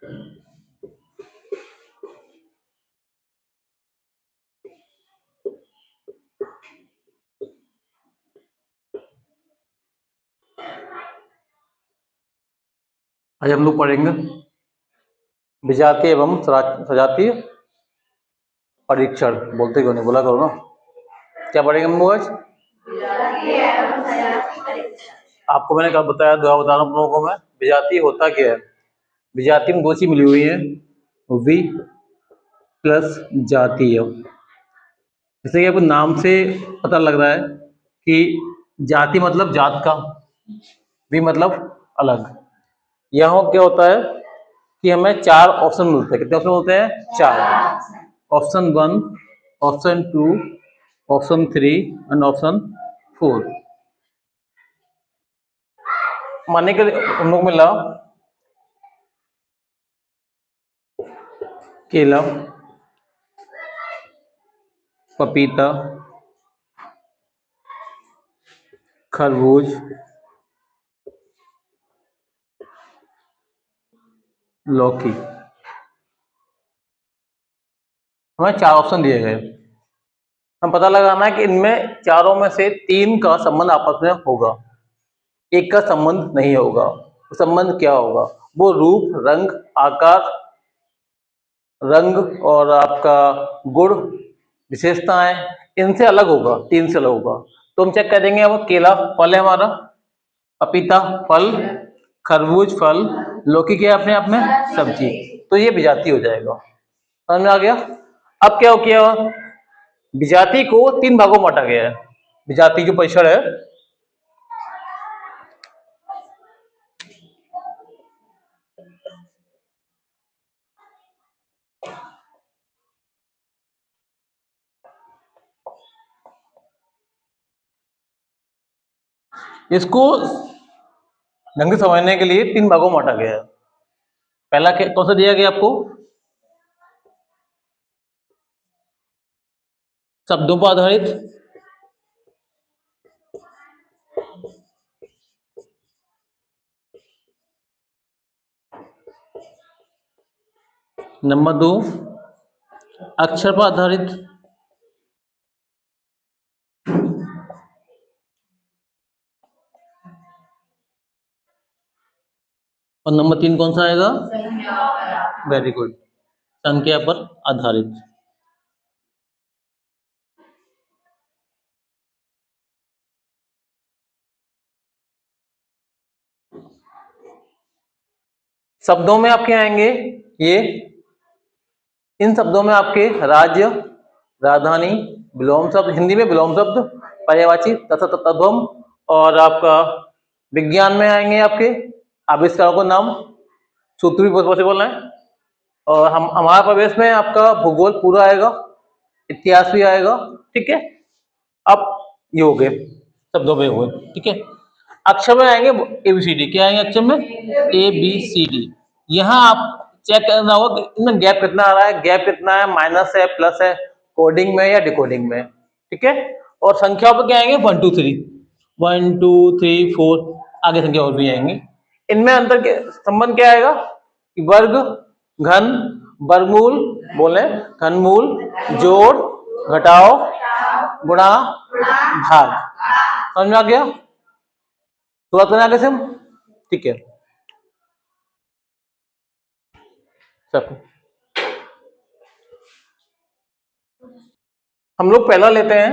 आज हम लोग पढ़ेंगे विजातीय एवं सजातीय परीक्षण। बोलते क्यों नहीं, बोला करो ना। क्या पढ़ेंगे हम लोग आज? आपको मैंने कब बताया, दोबारा बता रहा हूँ आप लोगों को मैं। विजातीय होता क्या है? विजातीय में दो चीज मिली हुई है, वि प्लस जातीय। जैसे कि आपको नाम से पता लग रहा है कि जाति मतलब जात का, वि मतलब अलग। यहाँ क्या होता है कि हमें चार ऑप्शन मिलते हैं। कितने ऑप्शन होते हैं? चार। Option 1, option 2, option 3 and option 4। मानने के लिए हम लोग मिला केला, पपीता, खरबूज, लौकी। हमें चार ऑप्शन दिए गए। हम पता लगाना है कि इनमें चारों में से तीन का संबंध आपस में होगा, एक का संबंध नहीं होगा। तो संबंध क्या होगा? वो रूप, रंग, आकार, रंग और आपका गुण, विशेषताएं, इनसे अलग होगा, तीन से अलग होगा। तो हम चेक कर देंगे। अब केला फल है हमारा, पपीता फल, खरबूज फल, लौकी क्या है अपने आप में? सब्जी। तो ये विजाती हो जाएगा। समझ में आ गया? अब क्या हो गया, विजाति को तीन भागों में बांटा गया है। विजाति जो परीक्षण है, इसको ढंग से समझने के लिए तीन भागों में बांटा गया है। पहला कौन सा दिया गया आपको? शब्दों पर आधारित, नंबर 2 अक्षर पर आधारित, और नंबर 3 कौन सा आएगा? वेरी गुड, संख्या पर आधारित। शब्दों में आपके आएंगे ये, इन शब्दों में आपके राज्य, राजधानी, विलोम शब्द, हिंदी में विलोम शब्द, पर्यायवाची तथा तद्भव, और आपका विज्ञान में आएंगे आपके आविष्कारों का नाम, सूत्र भी बहुत पॉसिबल है। और हम हमारा प्रवेश में आपका भूगोल पूरा आएगा, इतिहास भी आएगा। ठीक है, अब ये हो गए शब्दों में हो गए। ठीक है, अक्षर में आएंगे ABCD। क्या आएंगे अक्षर में? ABCD। यहाँ आप चेक करना होगा कि इनमें गैप कितना आ रहा है, गैप कितना है, माइनस है, प्लस है, कोडिंग में या डिकोडिंग में। ठीक है, और संख्याओं पर क्या आएंगे? 1 2 3, 1 2 3 4, आगे संख्या और भी आएंगी। इनमें अंतर के संबंध क्या आएगा? वर्ग, घन, वर्गमूल बोले, घनमूल, जोड़, घटाओ, गुणा, भाग। समझ में आ गया? शुरुआत करना आगे से हम। ठीक है, सब हम लोग पहला लेते हैं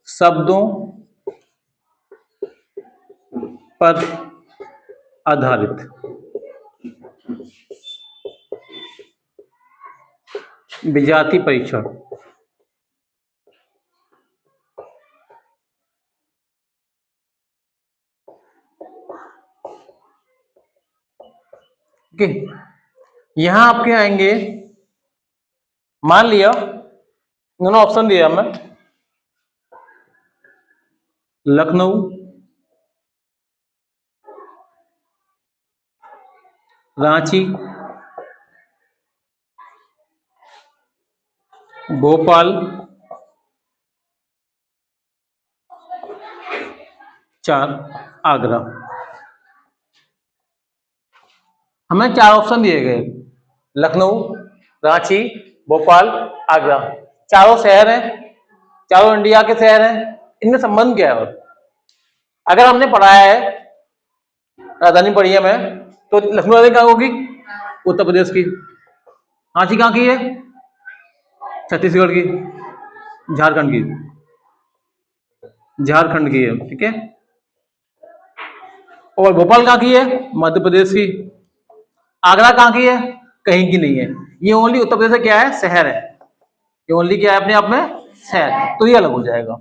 शब्दों पर आधारित विजाति परीक्षण। ओके, यहां आपके आएंगे, मान लिया दोनों ऑप्शन दिया मैं, लखनऊ, रांची, भोपाल, 4 आगरा। हमें 4 ऑप्शन दिए गए, लखनऊ, रांची, भोपाल, आगरा। चारों शहर हैं, चारों इंडिया के शहर हैं, इनमें संबंध क्या है? अगर हमने पढ़ाया है, राजधानी पढ़ी है मैं, तो लखनऊ राजधानी कहाँ होगी? उत्तर प्रदेश की। रांची कहाँ की है? छत्तीसगढ़ की। झारखंड की, झारखंड की है, ठीक है। और भोपाल कहाँ की है? मध्य प्रदेश की। आगरा कहाँ की है? कहीं की नहीं है, ये ओनली उत्तर प्रदेश का क्या है? शहर है। ये ओनली क्या है अपने आप में? शहर। तो ये अलग हो जाएगा।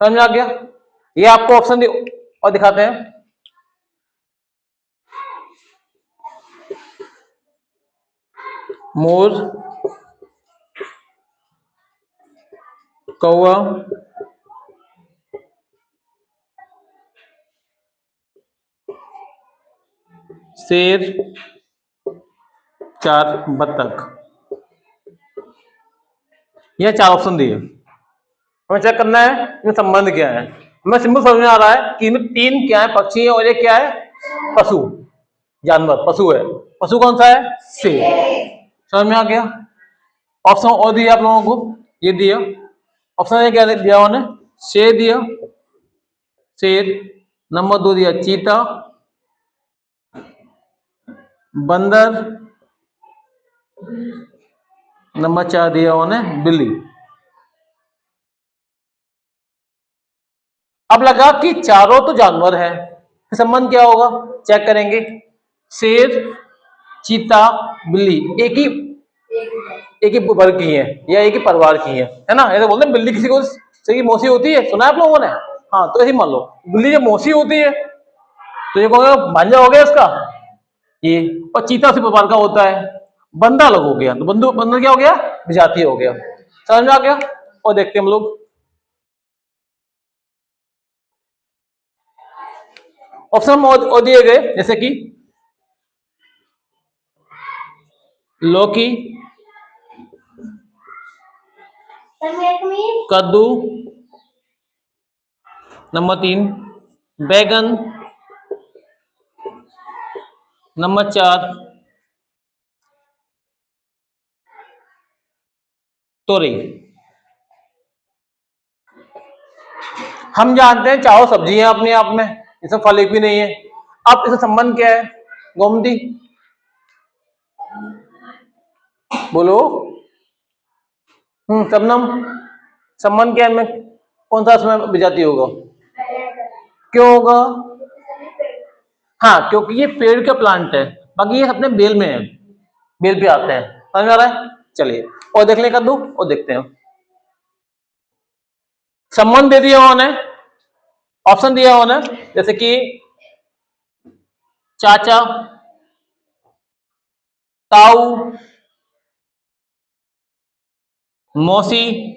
समझ में आ गया? ये आपको ऑप्शन और दिखाते हैं। मोर, कौवा, शेर, 4 बत्तख। ये 4 ऑप्शन दिए, हमें चेक करना है इनमें संबंध क्या है। हमें सिंपल समझ में आ रहा है कि इनमें 3 क्या है? पक्षी है, और एक क्या है? पशु, जानवर, पशु है। पशु कौन सा है? शेर। समझ में आ गया? ऑप्शन और दिया आप लोगों को, ये दिया ऑप्शन, ये क्या दिया उन्होंने? शेर दिया, शेर। नंबर 2 दिया चीता, बंदर। नंबर 4 दिया उन्होंने बिल्ली। अब लगा कि चारों तो जानवर है, फिर संबंध क्या होगा? चेक करेंगे। शेर, चीता, बिल्ली एक ही वर्ग की है, या एक ही परिवार की है ना? ऐसे बोलते हैं बिल्ली किसी को की मौसी होती है, सुना है आप लोगों ने? हाँ, तो ऐसे मान लो बिल्ली जब मौसी होती है तो ये कौन भांजा हो गया इसका? ये। और चीता उसी परिवार का होता है। बंदा अलग हो गया, तो बंदर क्या हो गया? विजातीय हो गया। समझ में आ गया? और देखते हैं हम लोग ऑप्शन और दिए गए, जैसे कि लौकी, कद्दू, नंबर 3 बैगन, नंबर 4 तोरई। हम जानते हैं चारों सब्जी है अपने आप में, इसमें फल एक भी नहीं है। अब इसका संबंध क्या है? गोमती, बोलो। शबनम, संबंध क्या है इनमें? कौन सा इसमें विजाती होगा? क्यों होगा? हाँ, क्योंकि ये पेड़ का प्लांट है, बाकी ये अपने बेल में है, बेल पे आते हैं। समझ में आ रहा है? चलिए और देख ले, कद्दू, और देखते हैं। संबंध दे दिया उन्होंने, ऑप्शन दिया उन्होंने, जैसे कि चाचा, ताऊ, मौसी,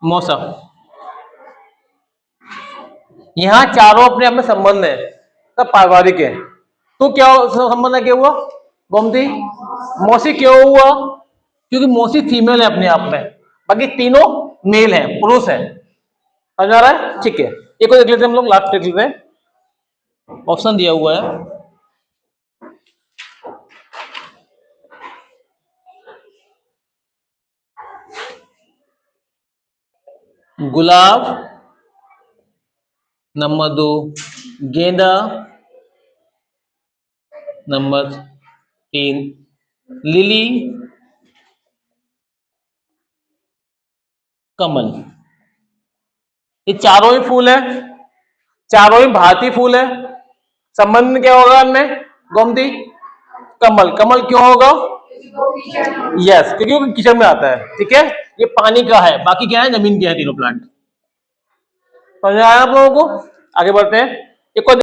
मौसा। यहां चारों अपने आप में संबंध है, सब पारिवारिक है। तो क्या संबंध है? क्या हुआ? गोमती, मौसी क्यों हुआ? क्योंकि मौसी फीमेल है अपने आप में, बाकी तीनों मेल है, पुरुष है। समझ आ रहा है? ठीक है, एक और देख लेते हैं हम लोग, लास्ट देख लेते हैं। ऑप्शन दिया हुआ है गुलाब, नंबर 2 गेंदा, नंबर 3 लिली, कमल। ये चारों ही फूल है, चारों ही भारतीय फूल है। संबंध क्या होगा इनमें? गोमती, कमल। कमल क्यों होगा? यस, क्योंकि वो किचन में आता है, ठीक है। ये पानी का है, बाकी क्या है? जमीन के है तीनों प्लांट। समझ आया आप लोगों को? आगे बढ़ते हैं। एक और